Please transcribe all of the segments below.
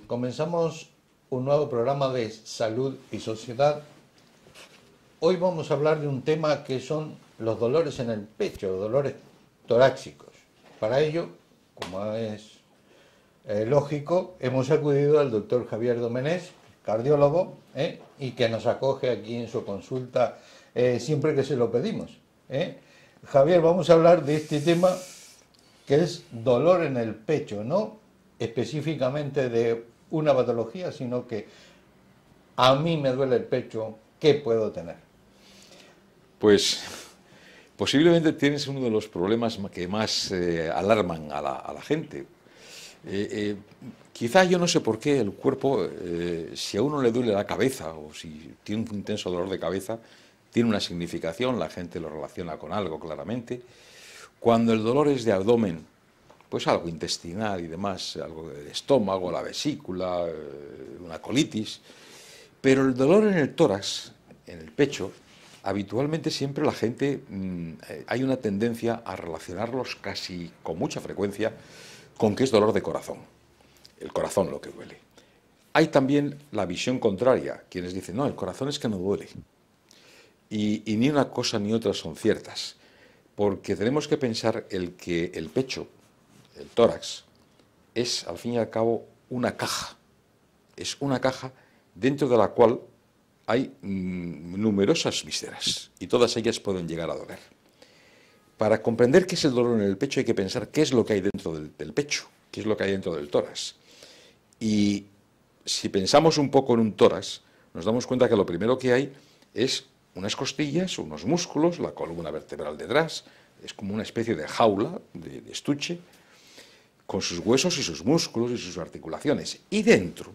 Comenzamos un nuevo programa de salud y sociedad. Hoy vamos a hablar de un tema que son los dolores en el pecho, dolores torácicos. Para ello, como es lógico, hemos acudido al doctor Javier Domenech, cardiólogo, y que nos acoge aquí en su consulta siempre que se lo pedimos. Javier, vamos a hablar de este tema que es dolor en el pecho, no específicamente de una patología, sino que a mí me duele el pecho, ¿qué puedo tener? Pues posiblemente tienes uno de los problemas que más alarman a la gente. Quizá yo no sé por qué el cuerpo, si a uno le duele la cabeza o si tiene un intenso dolor de cabeza, tiene una significación, la gente lo relaciona con algo claramente. Cuando el dolor es de abdomen, pues algo intestinal y demás, algo del estómago, la vesícula, una colitis. Pero el dolor en el tórax, en el pecho, habitualmente siempre la gente, hay una tendencia a relacionarlos casi con mucha frecuencia con que es dolor de corazón. El corazón lo que duele. Hay también la visión contraria, quienes dicen, no, el corazón es que no duele. Y ni una cosa ni otra son ciertas, porque tenemos que pensar que el pecho, el tórax, es al fin y al cabo una caja. Es una caja dentro de la cual hay numerosas vísceras y todas ellas pueden llegar a doler. Para comprender qué es el dolor en el pecho hay que pensar qué es lo que hay dentro del pecho, qué es lo que hay dentro del tórax. Y si pensamos un poco en un tórax, nos damos cuenta que lo primero que hay es unas costillas, unos músculos, la columna vertebral detrás, es como una especie de jaula, de estuche, con sus huesos y sus músculos y sus articulaciones. Y dentro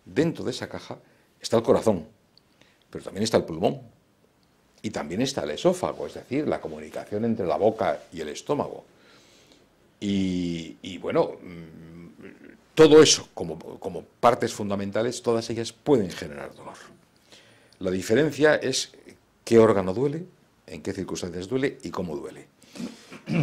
de esa caja está el corazón, pero también está el pulmón y también está el esófago, es decir, la comunicación entre la boca y el estómago. Y bueno, todo eso como partes fundamentales, todas ellas pueden generar dolor. La diferencia es qué órgano duele, en qué circunstancias duele y cómo duele.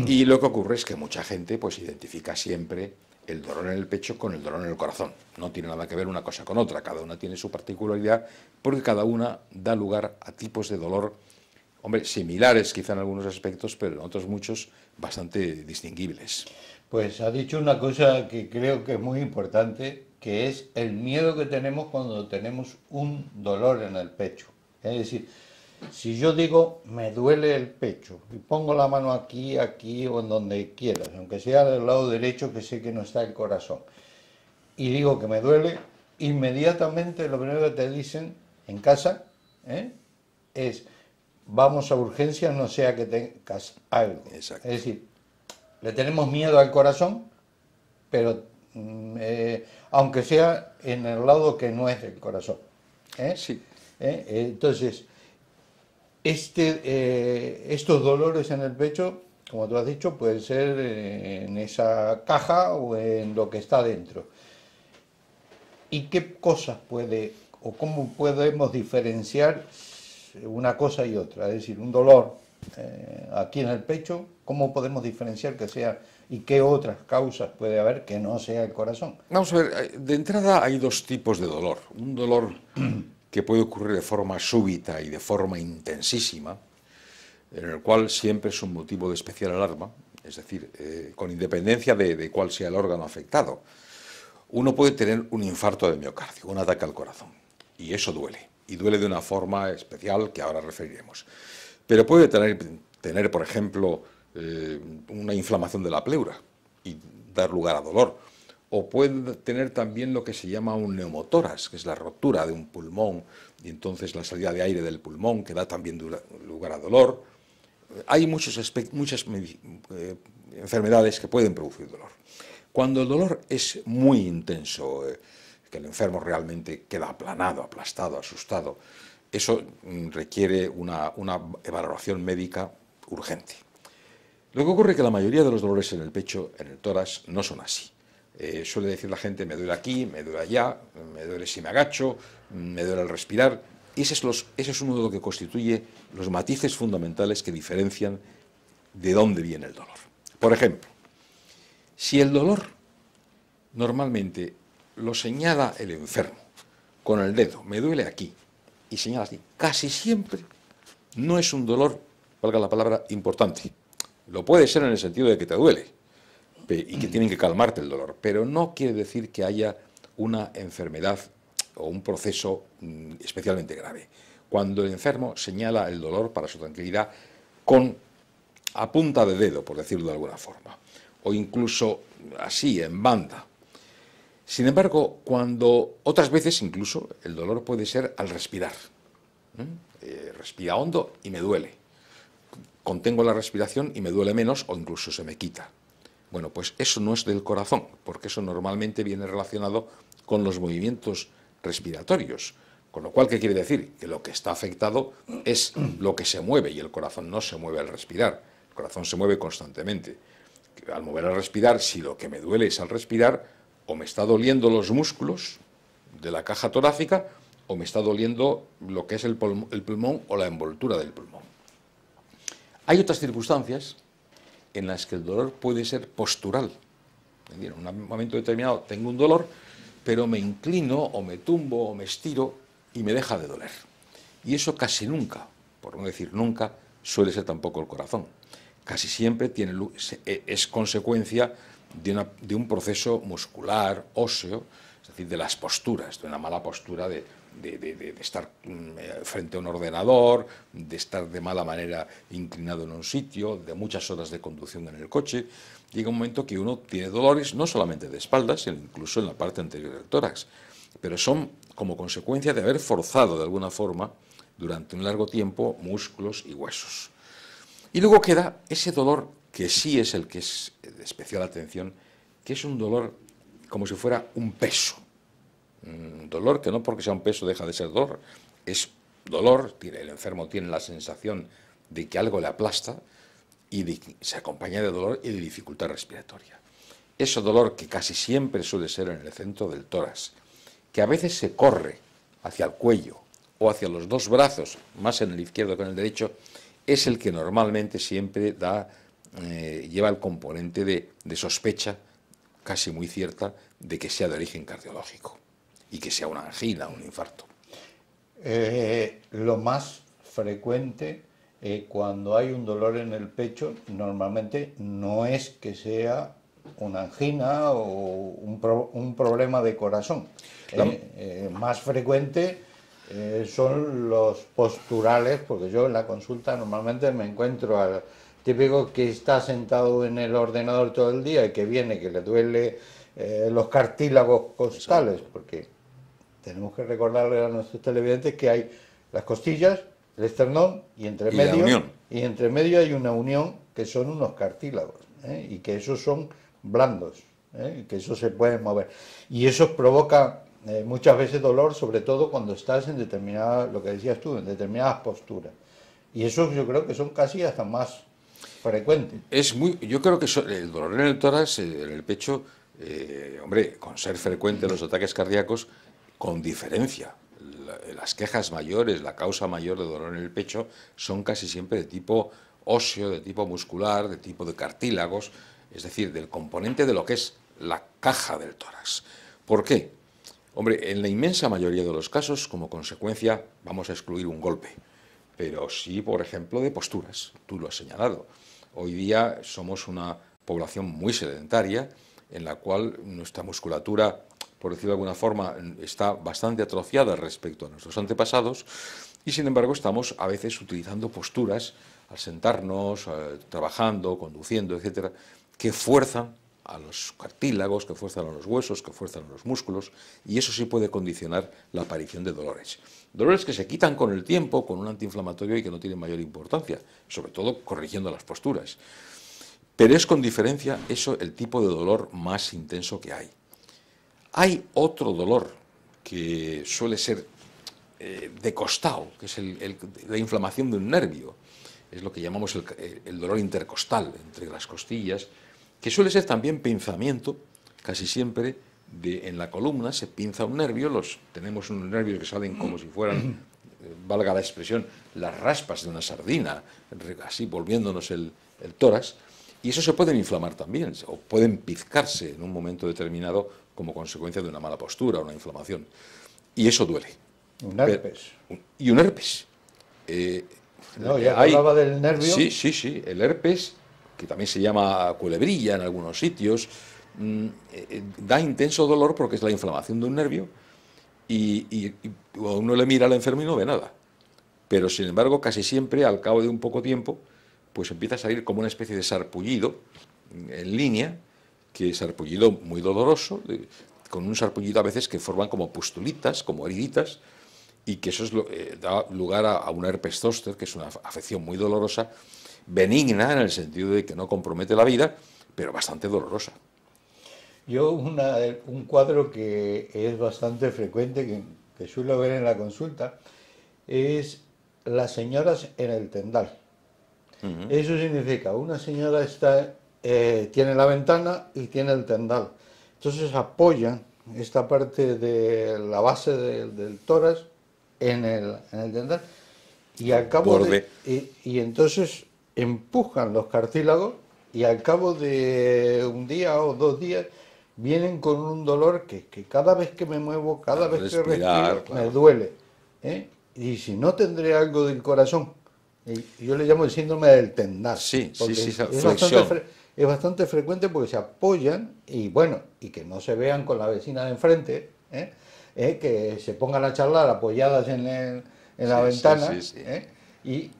Y lo que ocurre es que mucha gente pues identifica siempre el dolor en el pecho con el dolor en el corazón. No tiene nada que ver una cosa con otra, cada una tiene su particularidad porque cada una da lugar a tipos de dolor, hombre, similares quizá en algunos aspectos, pero en otros muchos bastante distinguibles. Pues ha dicho una cosa que creo que es muy importante, que es el miedo que tenemos cuando tenemos un dolor en el pecho. Es decir, si yo digo me duele el pecho y pongo la mano aquí, aquí o en donde quieras, aunque sea del lado derecho que sé que no está el corazón, y digo que me duele, inmediatamente lo primero que te dicen en casa es vamos a urgencias, no sea que tengas algo. Exacto. Es decir, le tenemos miedo al corazón, pero aunque sea en el lado que no es el corazón. Sí. Entonces, estos dolores en el pecho, como tú has dicho, pueden ser en esa caja o en lo que está dentro. ¿Y qué cosas puede o cómo podemos diferenciar una cosa y otra? Es decir, un dolor aquí en el pecho, ¿cómo podemos diferenciar que sea y qué otras causas puede haber que no sea el corazón? Vamos a ver, de entrada hay dos tipos de dolor. Un dolor que puede ocurrir de forma súbita y de forma intensísima, en el cual siempre es un motivo de especial alarma, es decir, con independencia de cuál sea el órgano afectado. Uno puede tener un infarto de miocardio, un ataque al corazón, y eso duele, y duele de una forma especial que ahora referiremos. Pero puede tener por ejemplo, una inflamación de la pleura y dar lugar a dolor. O puede tener también lo que se llama un neumotórax, que es la rotura de un pulmón y entonces la salida de aire del pulmón, que da también lugar a dolor. Hay muchas enfermedades que pueden producir dolor. Cuando el dolor es muy intenso, que el enfermo realmente queda aplanado, aplastado, asustado, eso requiere una evaluación médica urgente. Lo que ocurre es que la mayoría de los dolores en el pecho, en el tórax, no son así. Suele decir la gente, me duele aquí, me duele allá, me duele si me agacho, me duele al respirar. Y ese es uno de lo que constituye los matices fundamentales que diferencian de dónde viene el dolor. Por ejemplo, si el dolor normalmente lo señala el enfermo con el dedo, me duele aquí, y señala así, casi siempre no es un dolor, valga la palabra, importante. Lo puede ser en el sentido de que te duele y que tienen que calmarte el dolor, pero no quiere decir que haya una enfermedad o un proceso especialmente grave. Cuando el enfermo señala el dolor para su tranquilidad a punta de dedo, por decirlo de alguna forma, o incluso así, en banda. Sin embargo, cuando otras veces incluso el dolor puede ser al respirar. Respira hondo y me duele. Contengo la respiración y me duele menos o incluso se me quita. Bueno, pues eso no es del corazón, porque eso normalmente viene relacionado con los movimientos respiratorios. Con lo cual, ¿qué quiere decir? Que lo que está afectado es lo que se mueve y el corazón no se mueve al respirar. El corazón se mueve constantemente. Al mover al respirar, si lo que me duele es al respirar, o me está doliendo los músculos de la caja torácica o me está doliendo lo que es el pulmón o la envoltura del pulmón. Hay otras circunstancias en las que el dolor puede ser postural. En un momento determinado tengo un dolor, pero me inclino o me tumbo o me estiro y me deja de doler. Y eso casi nunca, por no decir nunca, suele ser tampoco el corazón. Casi siempre es consecuencia de un proceso muscular, óseo, es decir, de las posturas, de una mala postura de estar frente a un ordenador, de estar de mala manera inclinado en un sitio, de muchas horas de conducción en el coche. Llega un momento que uno tiene dolores no solamente de espalda, sino incluso en la parte anterior del tórax, pero son como consecuencia de haber forzado de alguna forma durante un largo tiempo músculos y huesos. Y luego queda ese dolor que sí es el que es de especial atención, que es un dolor como si fuera un peso. Un dolor que no porque sea un peso deja de ser dolor, es dolor, el enfermo tiene la sensación de que algo le aplasta y se acompaña de dolor y de dificultad respiratoria. Ese dolor que casi siempre suele ser en el centro del tórax, que a veces se corre hacia el cuello o hacia los dos brazos, más en el izquierdo que en el derecho, es el que normalmente siempre lleva el componente de sospecha casi muy cierta de que sea de origen cardiológico y que sea una angina, un infarto. Lo más frecuente cuando hay un dolor en el pecho normalmente no es que sea una angina o un problema de corazón. Más frecuente son los posturales, porque yo en la consulta normalmente me encuentro al típico que está sentado en el ordenador todo el día y que viene, que le duele los cartílagos costales, porque tenemos que recordarle a nuestros televidentes que hay las costillas, el esternón y entre medio hay una unión que son unos cartílagos, y que esos son blandos, y que esos se pueden mover. Y eso provoca muchas veces dolor, sobre todo cuando estás en determinadas, lo que decías tú, en determinadas posturas. Y eso yo creo que son casi hasta más frecuentes. Yo creo que el dolor en el tórax, en el pecho, hombre, con ser frecuente los ataques cardíacos, con diferencia. Las quejas mayores, la causa mayor de dolor en el pecho son casi siempre de tipo óseo, de tipo muscular, de tipo de cartílagos, es decir, del componente de lo que es la caja del tórax. ¿Por qué? Hombre, en la inmensa mayoría de los casos, como consecuencia, vamos a excluir un golpe, pero sí, por ejemplo, de posturas, tú lo has señalado. Hoy día somos una población muy sedentaria, en la cual nuestra musculatura, por decirlo de alguna forma, está bastante atrofiada respecto a nuestros antepasados, y sin embargo estamos a veces utilizando posturas al sentarnos, trabajando, conduciendo, etcétera, que fuerzan a los cartílagos, que fuerzan a los huesos, que fuerzan a los músculos, y eso sí puede condicionar la aparición de dolores. Dolores que se quitan con el tiempo, con un antiinflamatorio y que no tienen mayor importancia, sobre todo corrigiendo las posturas. Pero es con diferencia eso el tipo de dolor más intenso que hay. Hay otro dolor que suele ser de costado, que es la inflamación de un nervio. Es lo que llamamos el dolor intercostal, entre las costillas, que suele ser también pinzamiento, casi siempre, en la columna se pinza un nervio, tenemos unos nervios que salen como si fueran, valga la expresión, las raspas de una sardina, así volviéndonos el tórax, y eso se pueden inflamar también, o pueden pizcarse en un momento determinado como consecuencia de una mala postura, una inflamación. Y eso duele. Un herpes. Y un herpes. No, ya hablaba del nervio. Sí, sí, sí. El herpes, que también se llama culebrilla en algunos sitios, da intenso dolor porque es la inflamación de un nervio y uno le mira al enfermo y no ve nada. Pero, sin embargo, casi siempre, al cabo de un poco tiempo, pues empieza a salir como una especie de sarpullido en línea, que es sarpullido muy doloroso, con un sarpullido a veces que forman como pustulitas, como heriditas, y que eso es da lugar a una herpes zóster, que es una afección muy dolorosa, benigna en el sentido de que no compromete la vida, pero bastante dolorosa. Yo un cuadro que es bastante frecuente, que suelo ver en la consulta, es las señoras en el tendal. Eso significa, una señora tiene la ventana y tiene el tendal. Entonces apoyan esta parte de la base del tórax en el tendal y al cabo y entonces empujan los cartílagos y al cabo de un día o 2 días vienen con un dolor que cada vez que me muevo, cada vez que respiro, me duele. Y si no, tendré algo del corazón. Yo le llamo el síndrome del tendal. Sí, sí, sí, es bastante frecuente porque se apoyan y bueno, y que no se vean con la vecina de enfrente, que se pongan a charlar apoyadas en la ventana, y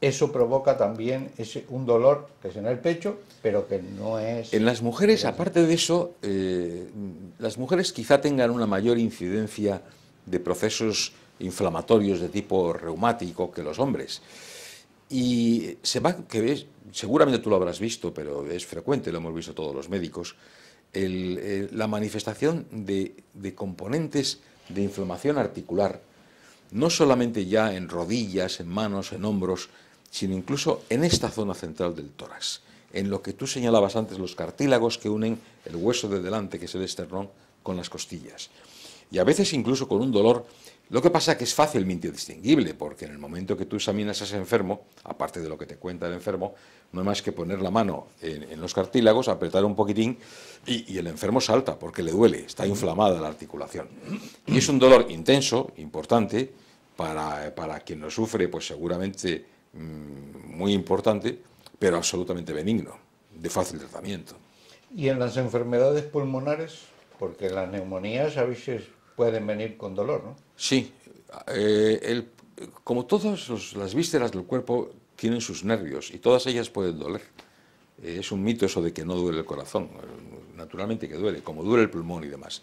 eso provoca también un dolor que es en el pecho, pero que no es... En las mujeres, aparte de eso, las mujeres quizá tengan una mayor incidencia de procesos inflamatorios de tipo reumático que los hombres. Y seguramente tú lo habrás visto, pero es frecuente, lo hemos visto todos los médicos, la manifestación de componentes de inflamación articular, no solamente ya en rodillas, en manos, en hombros, sino incluso en esta zona central del tórax, en lo que tú señalabas antes, los cartílagos que unen el hueso de delante, que es el esternón, con las costillas. Y a veces incluso con un dolor. Lo que pasa es que es fácilmente distinguible, porque en el momento que tú examinas a ese enfermo, aparte de lo que te cuenta el enfermo, no hay más que poner la mano en los cartílagos, apretar un poquitín y el enfermo salta porque le duele, está inflamada la articulación. Y es un dolor intenso, importante, para quien lo sufre, pues seguramente muy importante, pero absolutamente benigno, de fácil tratamiento. Y en las enfermedades pulmonares, porque las neumonías a veces pueden venir con dolor, ¿no? Sí, como todas las vísceras del cuerpo tienen sus nervios y todas ellas pueden doler. Es un mito eso de que no duele el corazón, naturalmente que duele, como duele el pulmón y demás.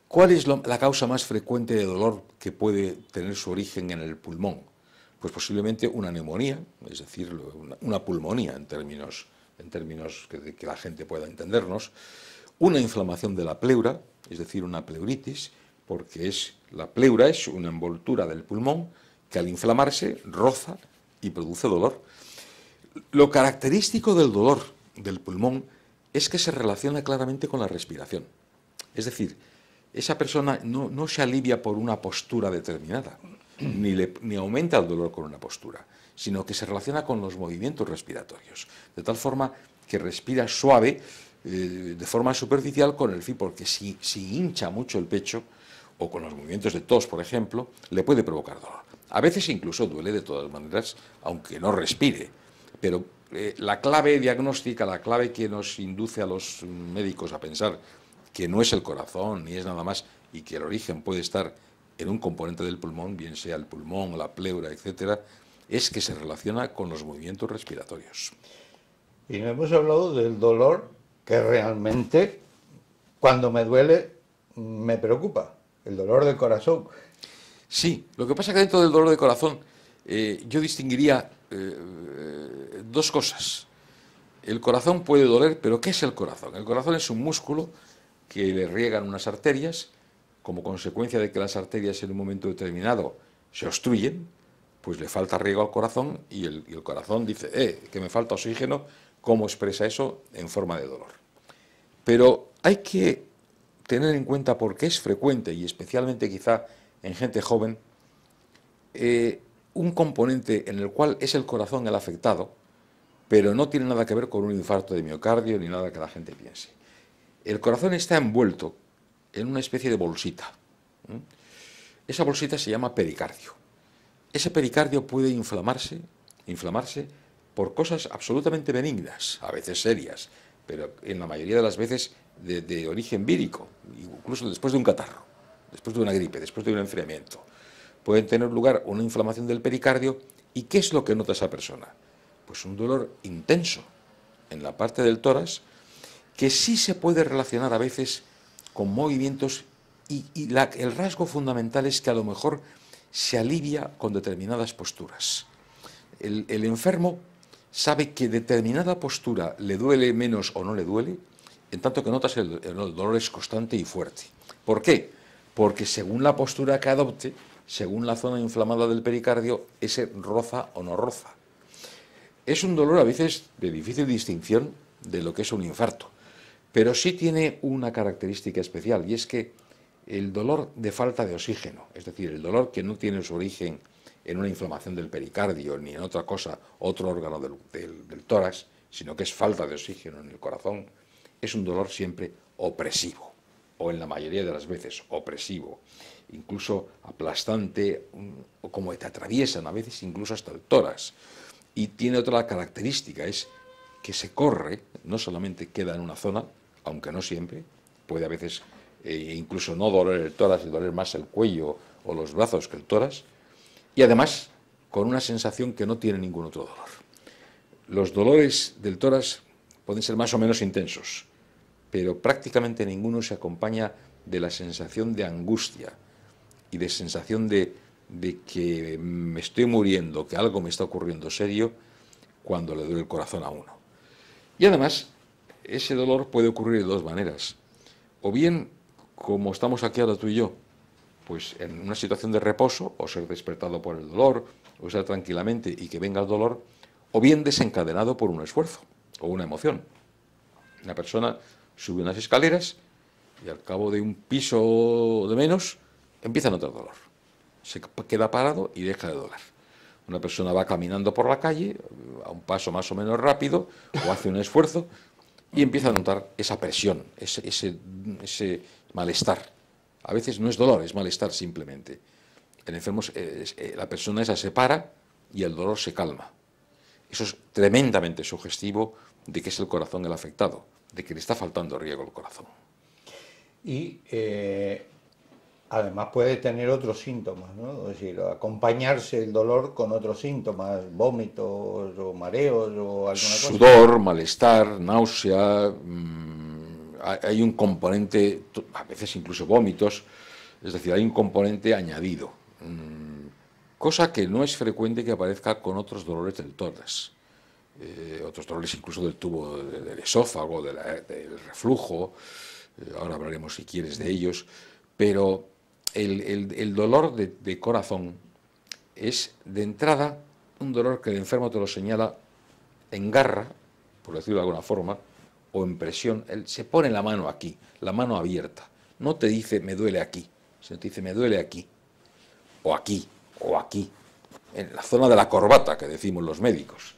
¿Cuál es la causa más frecuente de dolor que puede tener su origen en el pulmón? Pues posiblemente una neumonía, es decir, una pulmonía en términos que la gente pueda entendernos, una inflamación de la pleura, es decir, una pleuritis, porque la pleura es una envoltura del pulmón que al inflamarse roza y produce dolor. Lo característico del dolor del pulmón es que se relaciona claramente con la respiración. Es decir, esa persona no se alivia por una postura determinada, ni aumenta el dolor con una postura, sino que se relaciona con los movimientos respiratorios, de tal forma que respira suave, de forma superficial, con el fin, porque si hincha mucho el pecho, o con los movimientos de tos, por ejemplo, le puede provocar dolor. A veces incluso duele de todas maneras, aunque no respire, pero la clave diagnóstica, la clave que nos induce a los médicos a pensar que no es el corazón, ni es nada más, y que el origen puede estar en un componente del pulmón, bien sea el pulmón, la pleura, etcétera, es que se relaciona con los movimientos respiratorios. Y no hemos hablado del dolor, que realmente, cuando me duele, me preocupa, el dolor del corazón. Sí, lo que pasa es que dentro del dolor de corazón yo distinguiría dos cosas. El corazón puede doler, pero ¿qué es el corazón? El corazón es un músculo que le riegan unas arterias, como consecuencia de que las arterias en un momento determinado se obstruyen, pues le falta riego al corazón y el corazón dice, que me falta oxígeno. ¿Cómo expresa eso? En forma de dolor. Pero hay que tener en cuenta, porque es frecuente, y especialmente quizá en gente joven, un componente en el cual es el corazón el afectado, pero no tiene nada que ver con un infarto de miocardio ni nada que la gente piense. El corazón está envuelto en una especie de bolsita. Esa bolsita se llama pericardio. Ese pericardio puede inflamarse por cosas absolutamente benignas, a veces serias, pero en la mayoría de las veces de origen vírico, incluso después de un catarro, después de una gripe, después de un enfriamiento. Puede tener lugar una inflamación del pericardio. ¿Y qué es lo que nota esa persona? Pues un dolor intenso en la parte del tórax, que sí se puede relacionar a veces con movimientos, y el rasgo fundamental es que a lo mejor se alivia con determinadas posturas. El enfermo sabe que determinada postura le duele menos o no le duele, en tanto que notas el dolor es constante y fuerte. ¿Por qué? Porque según la postura que adopte, según la zona inflamada del pericardio, ese roza o no roza. Es un dolor a veces de difícil distinción de lo que es un infarto, pero sí tiene una característica especial, y es que el dolor de falta de oxígeno, es decir, el dolor que no tiene su origen en una inflamación del pericardio ni en otra cosa, otro órgano del tórax, sino que es falta de oxígeno en el corazón, es un dolor siempre opresivo, o en la mayoría de las veces opresivo, incluso aplastante, o como que te atraviesan a veces incluso hasta el tórax. Y tiene otra característica, es que se corre, no solamente queda en una zona, aunque no siempre, puede a veces incluso no doler el tórax y doler más el cuello o los brazos que el tórax, y además con una sensación que no tiene ningún otro dolor. Los dolores del tórax pueden ser más o menos intensos, pero prácticamente ninguno se acompaña de la sensación de angustia y de sensación de que me estoy muriendo, que algo me está ocurriendo serio, cuando le duele el corazón a uno. Y además, ese dolor puede ocurrir de dos maneras. O bien, como estamos aquí ahora tú y yo, pues en una situación de reposo, o ser despertado por el dolor, o estar tranquilamente y que venga el dolor, o bien desencadenado por un esfuerzo o una emoción. Una persona sube unas escaleras y al cabo de un piso de menos empieza a notar dolor. Se queda parado y deja de doler. Una persona va caminando por la calle a un paso más o menos rápido o hace un esfuerzo y empieza a notar esa presión, ese malestar. A veces no es dolor, es malestar simplemente. El enfermo, la persona esa se para y el dolor se calma. Eso es tremendamente sugestivo de que es el corazón el afectado, de que le está faltando riego al corazón. Y además puede tener otros síntomas, ¿no? Es decir, acompañarse el dolor con otros síntomas, vómitos o mareos o alguna cosa. Sudor, malestar, náusea, hay un componente, a veces incluso vómitos, es decir, hay un componente añadido, cosa que no es frecuente que aparezca con otros dolores del tórax, otros dolores incluso del tubo del esófago, del reflujo, ahora hablaremos si quieres de ellos, pero el dolor de corazón es de entrada un dolor que el enfermo te lo señala en garra, por decirlo de alguna forma, o en presión. Él se pone la mano aquí, la mano abierta. No te dice me duele aquí, sino te dice me duele aquí, o aquí, o aquí, en la zona de la corbata que decimos los médicos.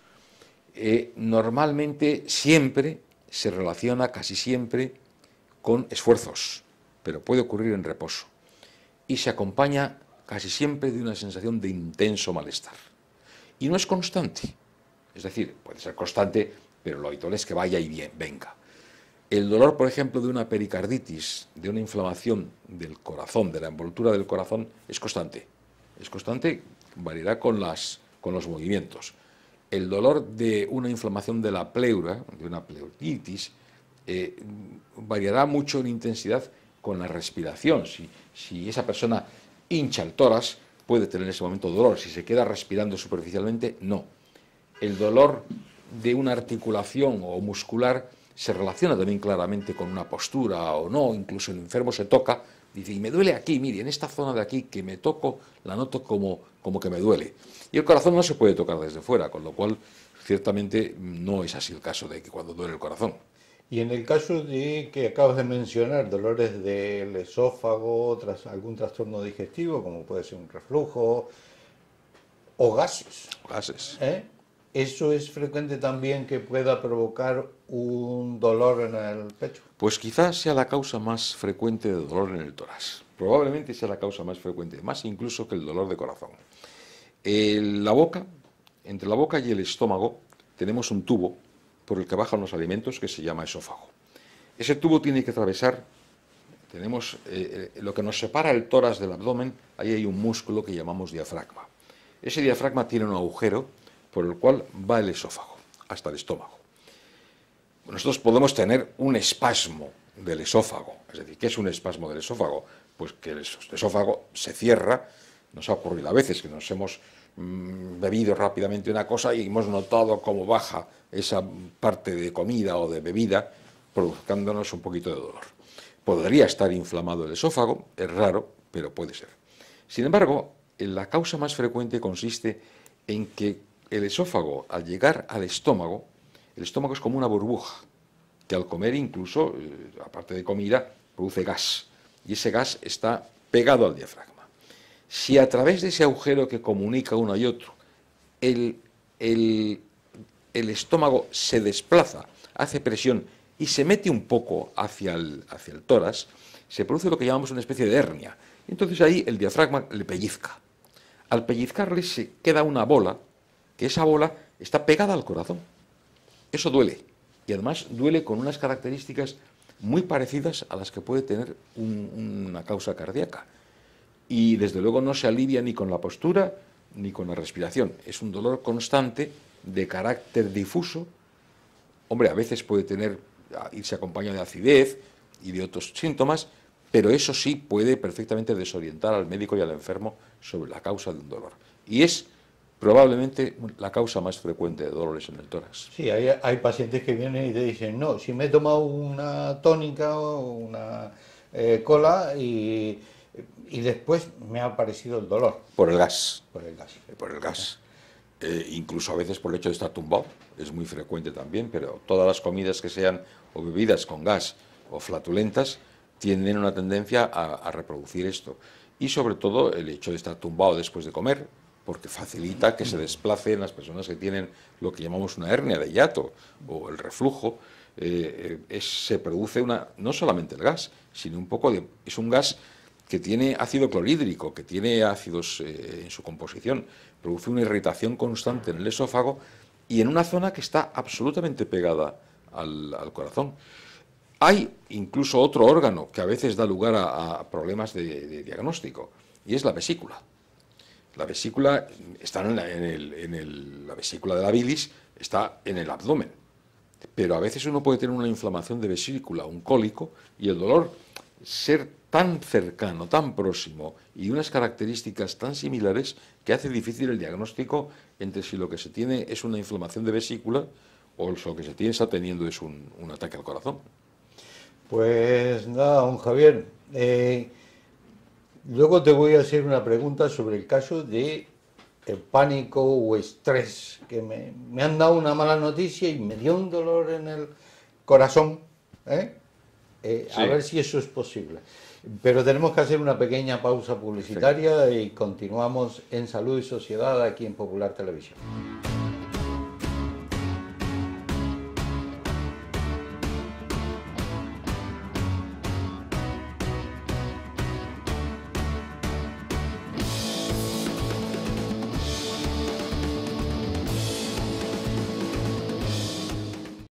Normalmente siempre se relaciona, casi siempre, con esfuerzos, pero puede ocurrir en reposo. Y se acompaña casi siempre de una sensación de intenso malestar. Y no es constante. Es decir, puede ser constante, pero lo habitual es que vaya y venga. El dolor, por ejemplo, de una pericarditis, de una inflamación del corazón, de la envoltura del corazón, es constante. Es constante, variará con los movimientos. El dolor de una inflamación de la pleura, de una pleuritis, variará mucho en intensidad con la respiración. Si esa persona hincha el tórax, puede tener en ese momento dolor. Si se queda respirando superficialmente, no. El dolor de una articulación o muscular se relaciona también claramente con una postura o no. Incluso el enfermo se toca, dice, y me duele aquí, mire, en esta zona de aquí que me toco, la noto como que me duele. Y el corazón no se puede tocar desde fuera, con lo cual ciertamente no es así el caso de que cuando duele el corazón. Y en el caso de que acabas de mencionar, dolores del esófago, algún trastorno digestivo, como puede ser un reflujo o gases, Gases. ¿eh? ¿Eso es frecuente también que pueda provocar un dolor en el pecho? Pues quizás sea la causa más frecuente de dolor en el tórax. Probablemente sea la causa más frecuente, más incluso que el dolor de corazón. La boca, entre la boca y el estómago, tenemos un tubo por el que bajan los alimentos que se llama esófago. Ese tubo tiene que atravesar, tenemos lo que nos separa el tórax del abdomen, ahí hay un músculo que llamamos diafragma. Ese diafragma tiene un agujero por el cual va el esófago, hasta el estómago. Nosotros podemos tener un espasmo del esófago. Es decir, ¿qué es un espasmo del esófago? Pues que el esófago se cierra. Nos ha ocurrido a veces que nos hemos bebido rápidamente una cosa y hemos notado cómo baja esa parte de comida o de bebida, provocándonos un poquito de dolor. Podría estar inflamado el esófago, es raro, pero puede ser. Sin embargo, la causa más frecuente consiste en que el esófago, al llegar al estómago, el estómago es como una burbuja, que al comer incluso, aparte de comida, produce gas. Y ese gas está pegado al diafragma. Si a través de ese agujero que comunica uno y otro, el estómago se desplaza, hace presión y se mete un poco hacia el tórax, se produce lo que llamamos una especie de hernia. Entonces ahí el diafragma le pellizca. Al pellizcarle se queda una bola, que esa bola está pegada al corazón. Eso duele, y además duele con unas características muy parecidas a las que puede tener una causa cardíaca. Y desde luego no se alivia ni con la postura ni con la respiración. Es un dolor constante de carácter difuso. Hombre, a veces puede irse acompañado de acidez y de otros síntomas, pero eso sí puede perfectamente desorientar al médico y al enfermo sobre la causa de un dolor. Y es probablemente la causa más frecuente de dolores en el tórax. Sí, hay pacientes que vienen y te dicen, no, si me he tomado una tónica o una cola y después me ha aparecido el dolor. Por el gas. Por el gas. Por el gas. Incluso a veces por el hecho de estar tumbado, es muy frecuente también, pero todas las comidas que sean o bebidas con gas o flatulentas tienen una tendencia a reproducir esto. Y sobre todo el hecho de estar tumbado después de comer, porque facilita que se desplacen las personas que tienen lo que llamamos una hernia de hiato o el reflujo. Se produce no solamente el gas, sino es un gas que tiene ácido clorhídrico, que tiene ácidos en su composición, produce una irritación constante en el esófago y en una zona que está absolutamente pegada al corazón. Hay incluso otro órgano que a veces da lugar a problemas de diagnóstico, y es la vesícula. La vesícula está la vesícula de la bilis está en el abdomen, pero a veces uno puede tener una inflamación de vesícula, un cólico, y el dolor ser tan cercano, tan próximo y unas características tan similares que hace difícil el diagnóstico entre si lo que se tiene es una inflamación de vesícula o lo que se está teniendo es un ataque al corazón. Pues nada, don Javier, luego te voy a hacer una pregunta sobre el caso de el pánico o estrés, que me han dado una mala noticia y me dio un dolor en el corazón, sí. A ver si eso es posible. Pero tenemos que hacer una pequeña pausa publicitaria y continuamos en Salud y Sociedad aquí en Popular Televisión.